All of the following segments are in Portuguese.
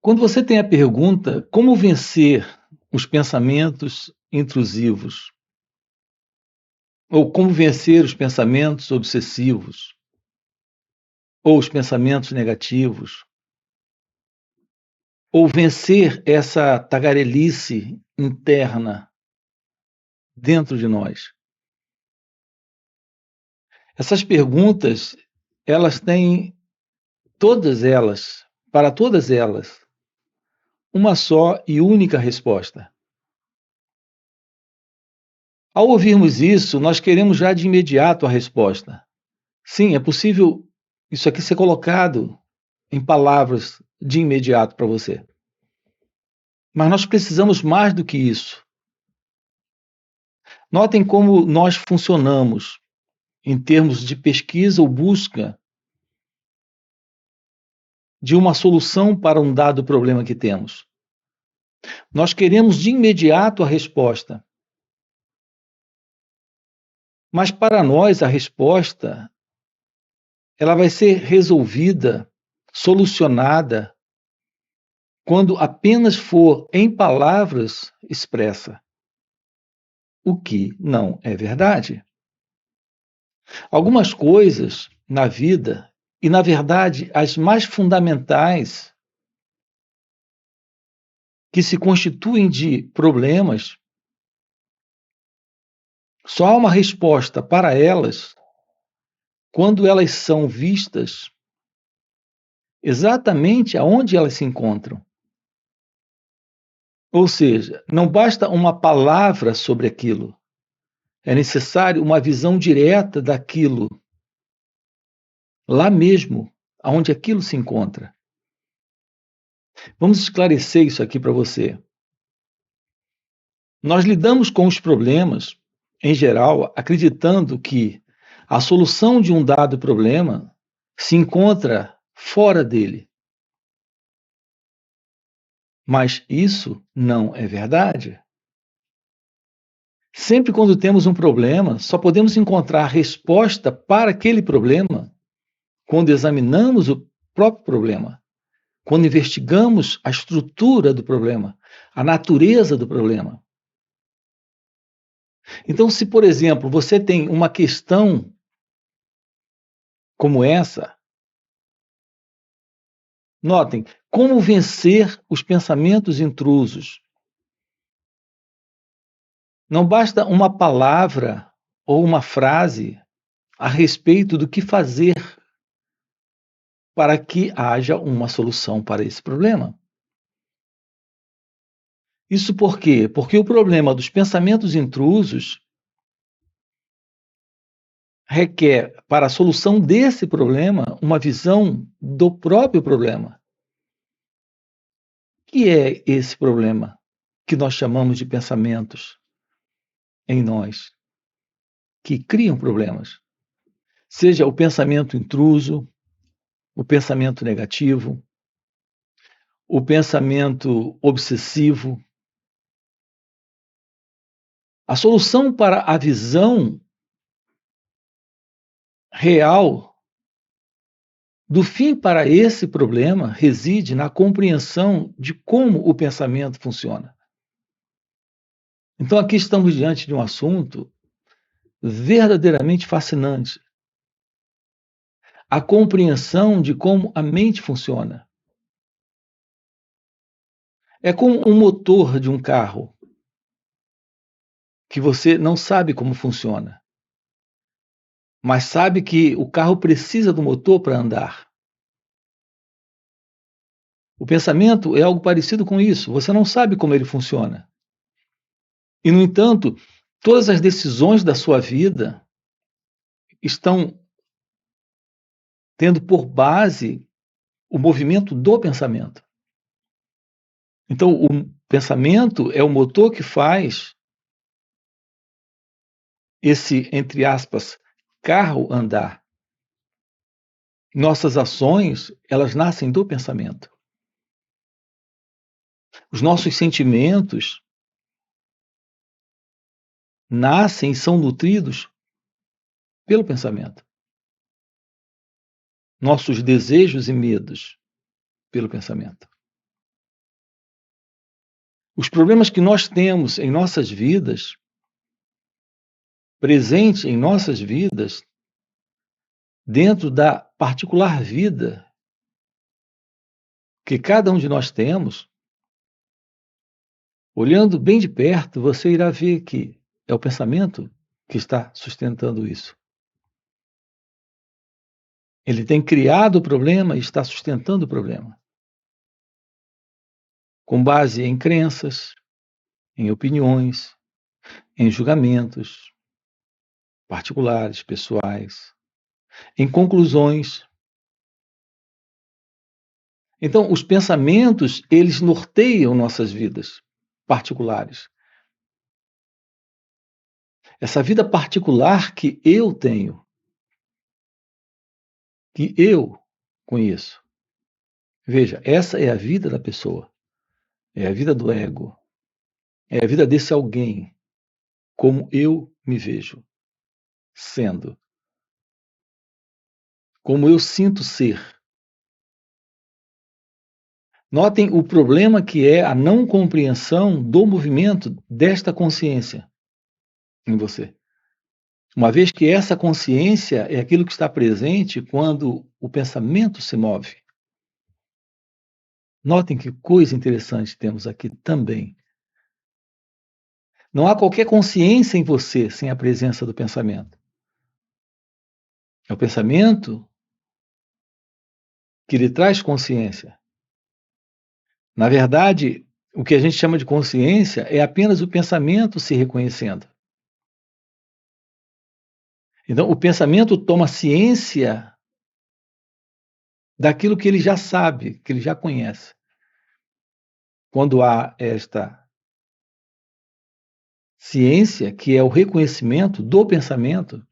Quando você tem a pergunta como vencer os pensamentos intrusivos, ou como vencer os pensamentos obsessivos, ou os pensamentos negativos, ou vencer essa tagarelice interna dentro de nós. Essas perguntas, elas têm para todas elas, uma só e única resposta. Ao ouvirmos isso, nós queremos já de imediato a resposta. Sim, é possível isso aqui ser colocado em palavras de imediato para você. Mas nós precisamos mais do que isso. Notem como nós funcionamos em termos de pesquisa ou busca de uma solução para um dado problema que temos. Nós queremos de imediato a resposta. Mas para nós a resposta ela vai ser resolvida, solucionada, quando apenas for em palavras expressa. O que não é verdade. Algumas coisas na vida, e na verdade as mais fundamentais, que se constituem de problemas, só há uma resposta para elas quando elas são vistas exatamente aonde elas se encontram. Ou seja, não basta uma palavra sobre aquilo, é necessário uma visão direta daquilo, lá mesmo, aonde aquilo se encontra. Vamos esclarecer isso aqui para você. Nós lidamos com os problemas, em geral, acreditando que a solução de um dado problema se encontra fora dele. Mas isso não é verdade. Sempre quando temos um problema, só podemos encontrar resposta para aquele problema quando examinamos o próprio problema, quando investigamos a estrutura do problema, a natureza do problema. Então, se, por exemplo, você tem uma questão como essa, notem, como vencer os pensamentos intrusos. Não basta uma palavra ou uma frase a respeito do que fazer para que haja uma solução para esse problema. Isso por quê? Porque o problema dos pensamentos intrusos requer, para a solução desse problema, uma visão do próprio problema. O que é esse problema que nós chamamos de pensamentos em nós, que criam problemas? Seja o pensamento intruso, o pensamento negativo, o pensamento obsessivo. A solução para a visão real do fim para esse problema reside na compreensão de como o pensamento funciona. Então, aqui estamos diante de um assunto verdadeiramente fascinante. A compreensão de como a mente funciona. É como um motor de um carro que você não sabe como funciona, mas sabe que o carro precisa do motor para andar. O pensamento é algo parecido com isso. Você não sabe como ele funciona. E, no entanto, todas as decisões da sua vida estão tendo por base o movimento do pensamento. Então, o pensamento é o motor que faz esse, entre aspas, carro andar. Nossas ações, elas nascem do pensamento. Os nossos sentimentos nascem e são nutridos pelo pensamento. Nossos desejos e medos pelo pensamento. Os problemas que nós temos em nossas vidas, presente em nossas vidas, dentro da particular vida que cada um de nós temos, olhando bem de perto, você irá ver que é o pensamento que está sustentando isso. Ele tem criado o problema e está sustentando o problema. Com base em crenças, em opiniões, em julgamentos particulares, pessoais, em conclusões. Então, os pensamentos, eles norteiam nossas vidas particulares. Essa vida particular que eu tenho, que eu conheço. Veja, essa é a vida da pessoa, é a vida do ego, é a vida desse alguém, como eu me vejo sendo, como eu sinto ser. Notem o problema que é a não compreensão do movimento desta consciência em você. Uma vez que essa consciência é aquilo que está presente quando o pensamento se move. Notem que coisa interessante temos aqui também. Não há qualquer consciência em você sem a presença do pensamento. É o pensamento que lhe traz consciência. Na verdade, o que a gente chama de consciência é apenas o pensamento se reconhecendo. Então, o pensamento toma ciência daquilo que ele já sabe, que ele já conhece. Quando há esta ciência, que é o reconhecimento do pensamento,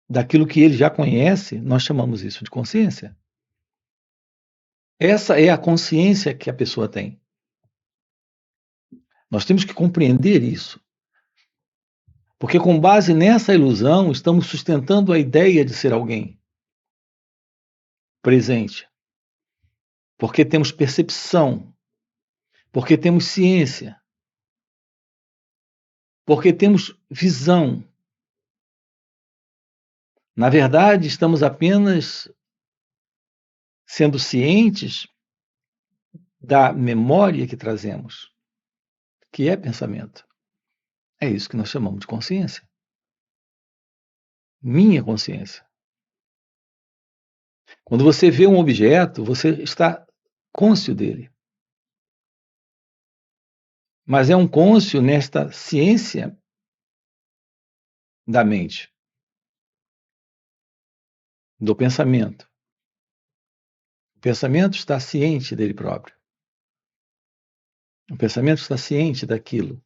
daquilo que ele já conhece, nós chamamos isso de consciência. Essa é a consciência que a pessoa tem. Nós temos que compreender isso. Porque com base nessa ilusão, estamos sustentando a ideia de ser alguém presente. Porque temos percepção. Porque temos ciência. Porque temos visão. Na verdade, estamos apenas sendo cientes da memória que trazemos, que é pensamento. É isso que nós chamamos de consciência. Minha consciência. Quando você vê um objeto, você está cônscio dele. Mas é um cônscio nesta ciência da mente, do pensamento. O pensamento está ciente dele próprio. O pensamento está ciente daquilo.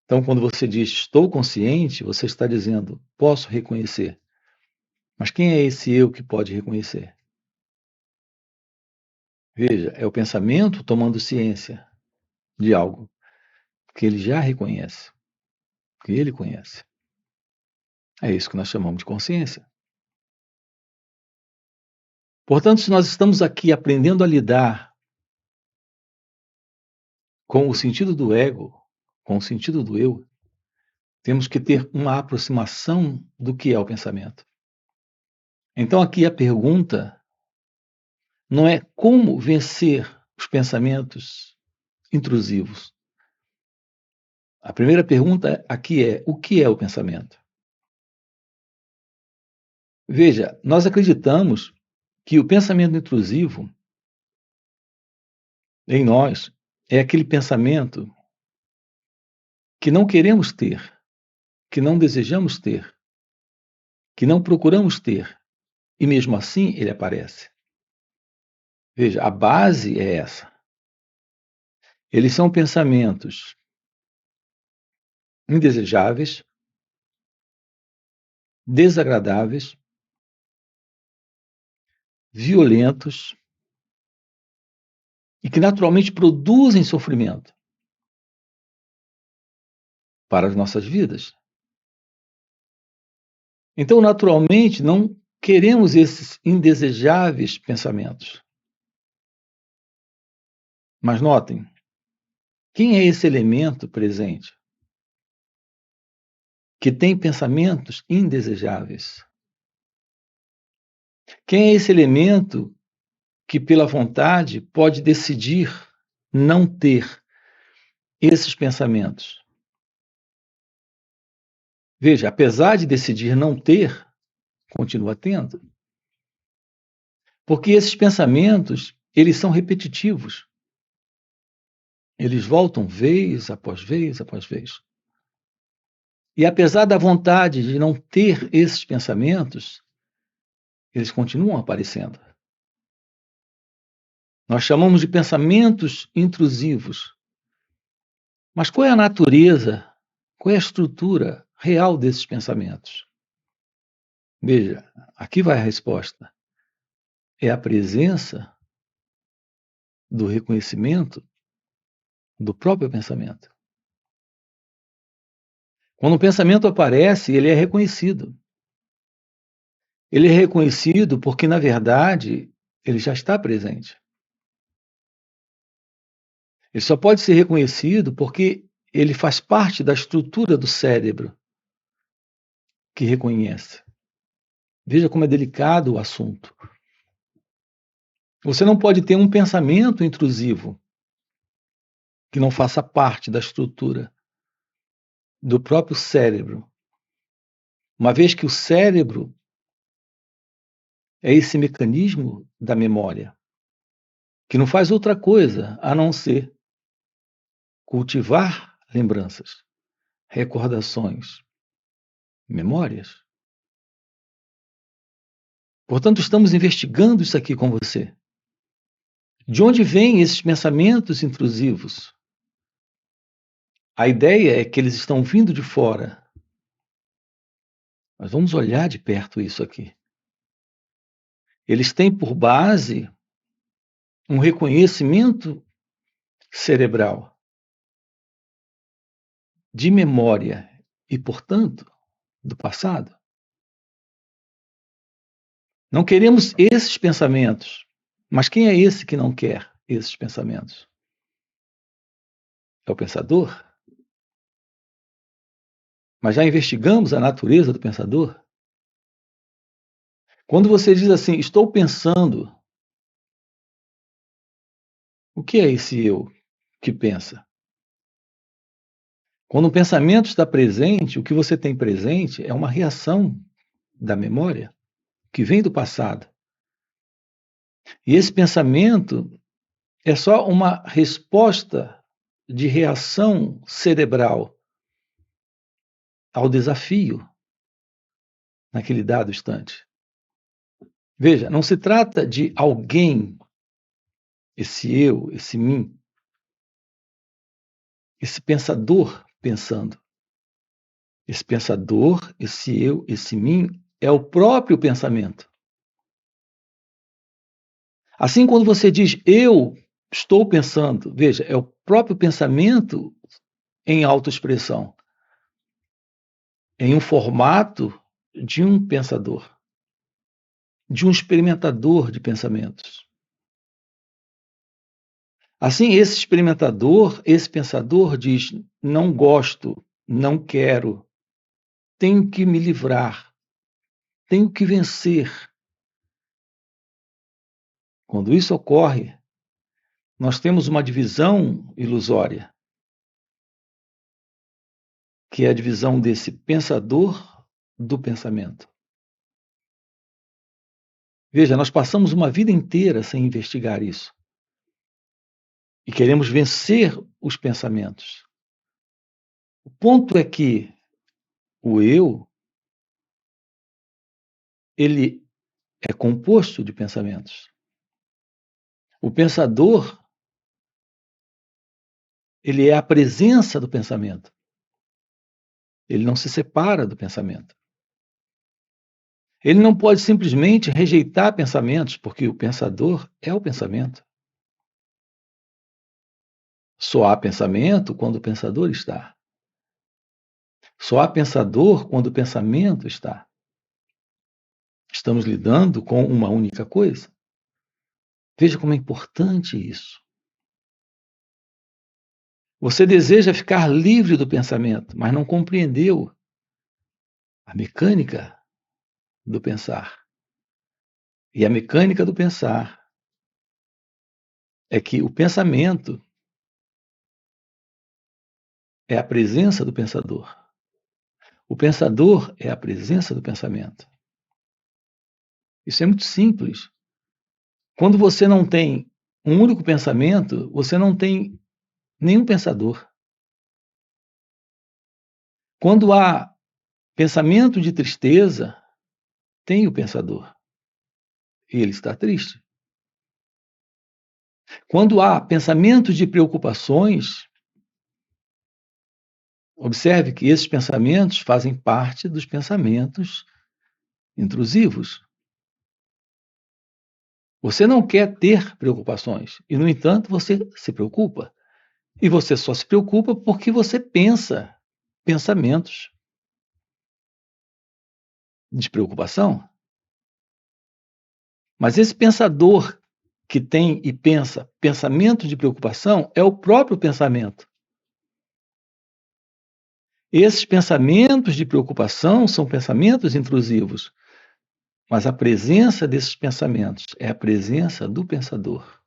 Então, quando você diz estou consciente, você está dizendo posso reconhecer. Mas quem é esse eu que pode reconhecer? Veja, é o pensamento tomando ciência de algo que ele já reconhece, que ele conhece. É isso que nós chamamos de consciência. Portanto, se nós estamos aqui aprendendo a lidar com o sentido do ego, com o sentido do eu, temos que ter uma aproximação do que é o pensamento. Então, aqui a pergunta não é como vencer os pensamentos intrusivos. A primeira pergunta aqui é: o que é o pensamento? Veja, nós acreditamos que o pensamento intrusivo em nós é aquele pensamento que não queremos ter, que não desejamos ter, que não procuramos ter, e mesmo assim ele aparece. Veja, a base é essa. Eles são pensamentos indesejáveis, desagradáveis, violentos e que naturalmente produzem sofrimento para as nossas vidas. Então, naturalmente, não queremos esses indesejáveis pensamentos. Mas notem, Quem é esse elemento presente que tem pensamentos indesejáveis? Quem é esse elemento que, pela vontade, pode decidir não ter esses pensamentos? Veja, apesar de decidir não ter, continua tendo. Porque esses pensamentos, eles são repetitivos. Eles voltam vez após vez após vez. E apesar da vontade de não ter esses pensamentos, eles continuam aparecendo. Nós chamamos de pensamentos intrusivos. Mas qual é a natureza, qual é a estrutura real desses pensamentos? Veja, aqui vai a resposta. É a presença do reconhecimento do próprio pensamento. Quando o pensamento aparece, ele é reconhecido. Ele é reconhecido porque, na verdade, ele já está presente. Ele só pode ser reconhecido porque ele faz parte da estrutura do cérebro que reconhece. Veja como é delicado o assunto. Você não pode ter um pensamento intrusivo que não faça parte da estrutura do próprio cérebro, uma vez que o cérebro é esse mecanismo da memória, que não faz outra coisa a não ser cultivar lembranças, recordações, memórias. Portanto, estamos investigando isso aqui com você. De onde vêm esses pensamentos intrusivos? A ideia é que eles estão vindo de fora. Mas vamos olhar de perto isso aqui. Eles têm por base um reconhecimento cerebral de memória e, portanto, do passado. Não queremos esses pensamentos, mas quem é esse que não quer esses pensamentos? É o pensador? Mas já investigamos a natureza do pensador? Quando você diz assim, estou pensando, o que é esse eu que pensa? Quando o pensamento está presente, o que você tem presente é uma reação da memória que vem do passado. E esse pensamento é só uma resposta de reação cerebral ao desafio naquele dado instante. Veja, não se trata de alguém, esse eu, esse mim, esse pensador pensando. Esse pensador, esse eu, esse mim, é o próprio pensamento. Assim, quando você diz eu estou pensando, veja, é o próprio pensamento em autoexpressão, em um formato de um pensador, de um experimentador de pensamentos. Assim, esse experimentador, esse pensador diz: não gosto, não quero, tenho que me livrar, tenho que vencer. Quando isso ocorre, nós temos uma divisão ilusória, que é a divisão desse pensador do pensamento. Veja, nós passamos uma vida inteira sem investigar isso. E queremos vencer os pensamentos. O ponto é que o eu, ele é composto de pensamentos. O pensador, ele é a presença do pensamento. Ele não se separa do pensamento. Ele não pode simplesmente rejeitar pensamentos, porque o pensador é o pensamento. Só há pensamento quando o pensador está. Só há pensador quando o pensamento está. Estamos lidando com uma única coisa. Veja como é importante isso. Você deseja ficar livre do pensamento, mas não compreendeu a mecânica do pensar. E a mecânica do pensar é que o pensamento é a presença do pensador. O pensador é a presença do pensamento. Isso é muito simples. Quando você não tem um único pensamento, você não tem nenhum pensador. Quando há pensamento de tristeza, tem o pensador. E ele está triste. Quando há pensamentos de preocupações, observe que esses pensamentos fazem parte dos pensamentos intrusivos. Você não quer ter preocupações e, no entanto, você se preocupa. E você só se preocupa porque você pensa pensamentos de preocupação. Mas esse pensador que tem e pensa pensamento de preocupação é o próprio pensamento. Esses pensamentos de preocupação são pensamentos intrusivos, mas a presença desses pensamentos é a presença do pensador.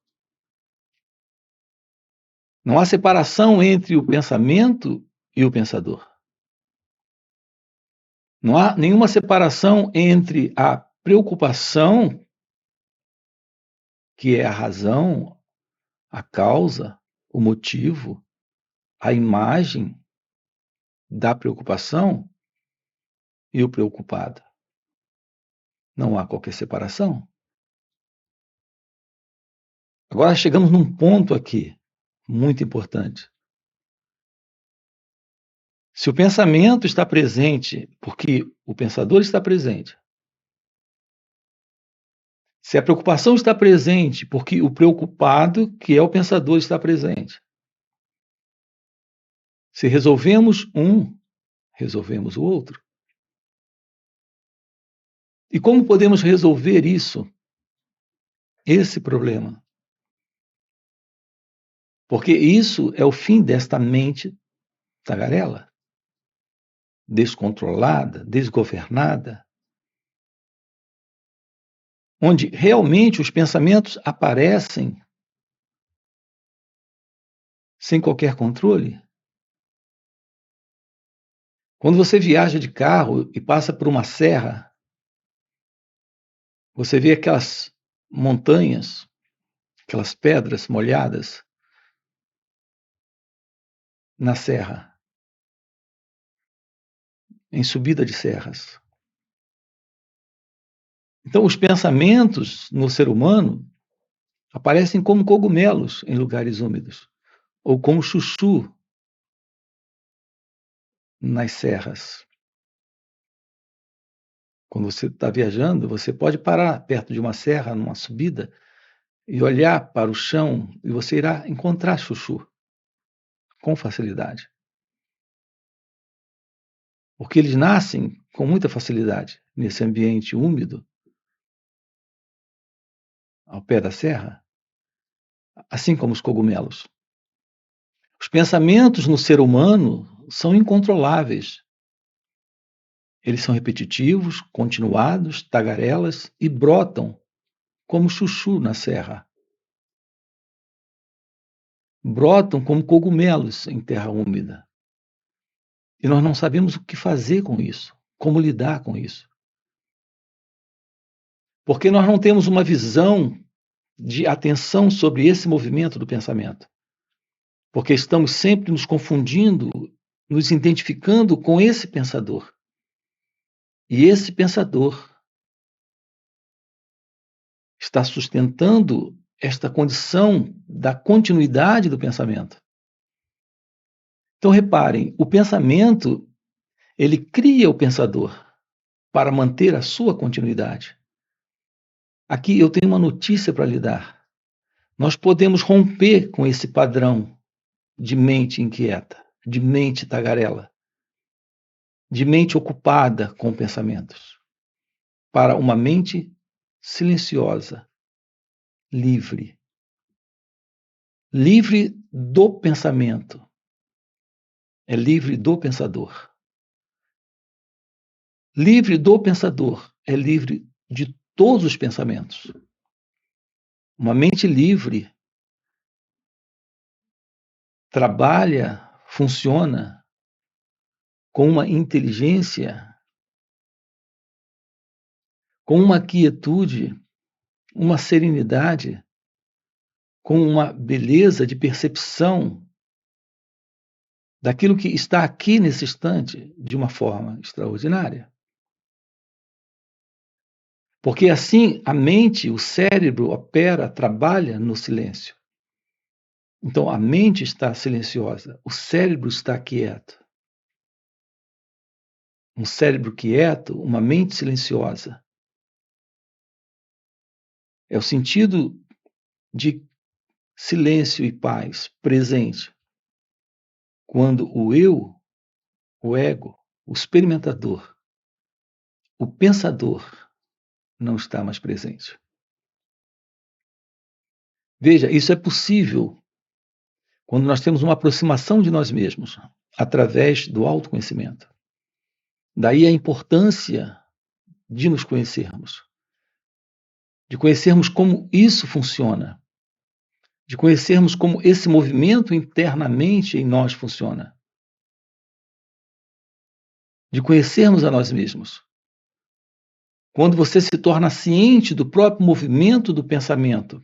Não há separação entre o pensamento e o pensador. Não há nenhuma separação entre a preocupação, que é a razão, a causa, o motivo, a imagem da preocupação e o preocupado. Não há qualquer separação. Agora chegamos num ponto aqui muito importante. Se o pensamento está presente, porque o pensador está presente, se a preocupação está presente, porque o preocupado, que é o pensador, está presente. Se resolvemos um, resolvemos o outro. E como podemos resolver isso? Esse problema. Porque isso é o fim desta mente tagarela, descontrolada, desgovernada, onde realmente os pensamentos aparecem sem qualquer controle. Quando você viaja de carro e passa por uma serra, você vê aquelas montanhas, aquelas pedras molhadas na serra, em subida de serras. Então, os pensamentos no ser humano aparecem como cogumelos em lugares úmidos, ou como chuchu nas serras. Quando você está viajando, você pode parar perto de uma serra, numa subida, e olhar para o chão, e você irá encontrar chuchu com facilidade. Porque eles nascem com muita facilidade nesse ambiente úmido, ao pé da serra, assim como os cogumelos. Os pensamentos no ser humano são incontroláveis. Eles são repetitivos, continuados, tagarelas e brotam como chuchu na serra. Brotam como cogumelos em terra úmida. E nós não sabemos o que fazer com isso, como lidar com isso. Porque nós não temos uma visão de atenção sobre esse movimento do pensamento. Porque estamos sempre nos confundindo, nos identificando com esse pensador. E esse pensador está sustentando esta condição da continuidade do pensamento. Então, reparem, o pensamento, ele cria o pensador para manter a sua continuidade. Aqui eu tenho uma notícia para lhe dar. Nós podemos romper com esse padrão de mente inquieta, de mente tagarela, de mente ocupada com pensamentos, para uma mente silenciosa, livre. Livre do pensamento, é livre do pensador. Livre do pensador é livre de todos os pensamentos. Uma mente livre trabalha, funciona com uma inteligência, com uma quietude, uma serenidade, com uma beleza de percepção daquilo que está aqui nesse instante de uma forma extraordinária. Porque assim a mente, o cérebro opera, trabalha no silêncio. Então a mente está silenciosa, o cérebro está quieto. Um cérebro quieto, uma mente silenciosa. É o sentido de silêncio e paz presente quando o eu, o ego, o experimentador, o pensador não está mais presente. Veja, isso é possível quando nós temos uma aproximação de nós mesmos através do autoconhecimento. Daí a importância de nos conhecermos, de conhecermos como isso funciona, de conhecermos como esse movimento internamente em nós funciona, de conhecermos a nós mesmos. Quando você se torna ciente do próprio movimento do pensamento,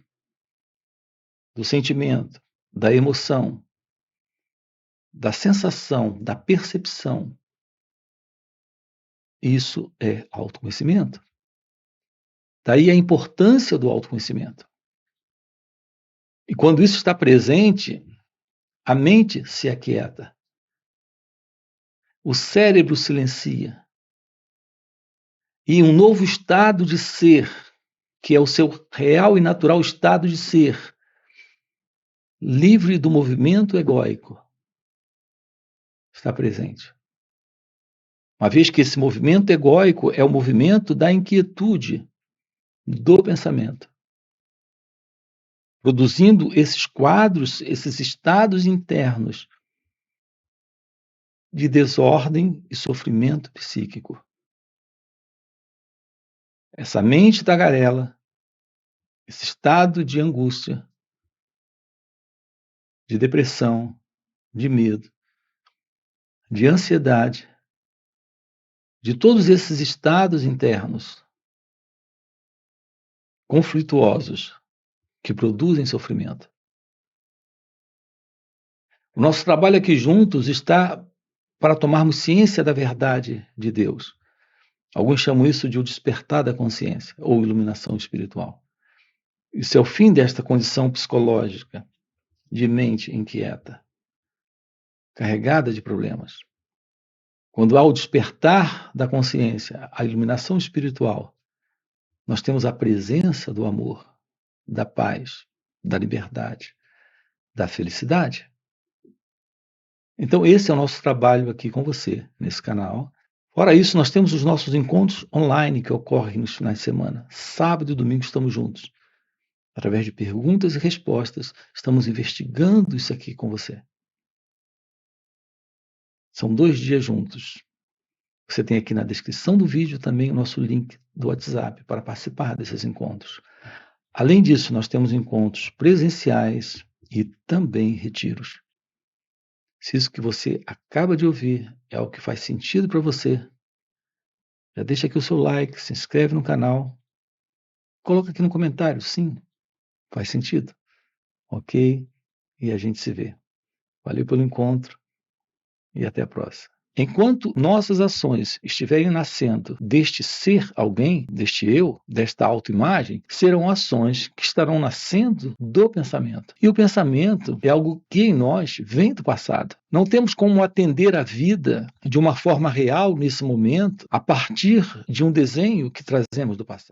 do sentimento, da emoção, da sensação, da percepção, isso é autoconhecimento. Daí a importância do autoconhecimento. E quando isso está presente, a mente se aquieta. O cérebro silencia. E um novo estado de ser, que é o seu real e natural estado de ser, livre do movimento egóico, está presente. Uma vez que esse movimento egóico é o movimento da inquietude, do pensamento, produzindo esses quadros, esses estados internos de desordem e sofrimento psíquico. Essa mente tagarela, esse estado de angústia, de depressão, de medo, de ansiedade, de todos esses estados internos conflituosos que produzem sofrimento. O nosso trabalho aqui juntos está para tomarmos ciência da verdade de Deus. Alguns chamam isso de o despertar da consciência ou iluminação espiritual. Isso é o fim desta condição psicológica de mente inquieta, carregada de problemas. Quando há o despertar da consciência, a iluminação espiritual, nós temos a presença do amor, da paz, da liberdade, da felicidade. Então, esse é o nosso trabalho aqui com você, nesse canal. Fora isso, nós temos os nossos encontros online que ocorrem nos finais de semana. Sábado e domingo estamos juntos. Através de perguntas e respostas, estamos investigando isso aqui com você. São 2 dias juntos. Você tem aqui na descrição do vídeo também o nosso link do WhatsApp para participar desses encontros. Além disso, nós temos encontros presenciais e também retiros. Se isso que você acaba de ouvir é o que faz sentido para você, já deixa aqui o seu like, se inscreve no canal, coloca aqui no comentário, sim, faz sentido, ok? E a gente se vê. Valeu pelo encontro e até a próxima. Enquanto nossas ações estiverem nascendo deste ser alguém, deste eu, desta autoimagem, serão ações que estarão nascendo do pensamento. E o pensamento é algo que em nós vem do passado. Não temos como atender a vida de uma forma real nesse momento a partir de um desenho que trazemos do passado.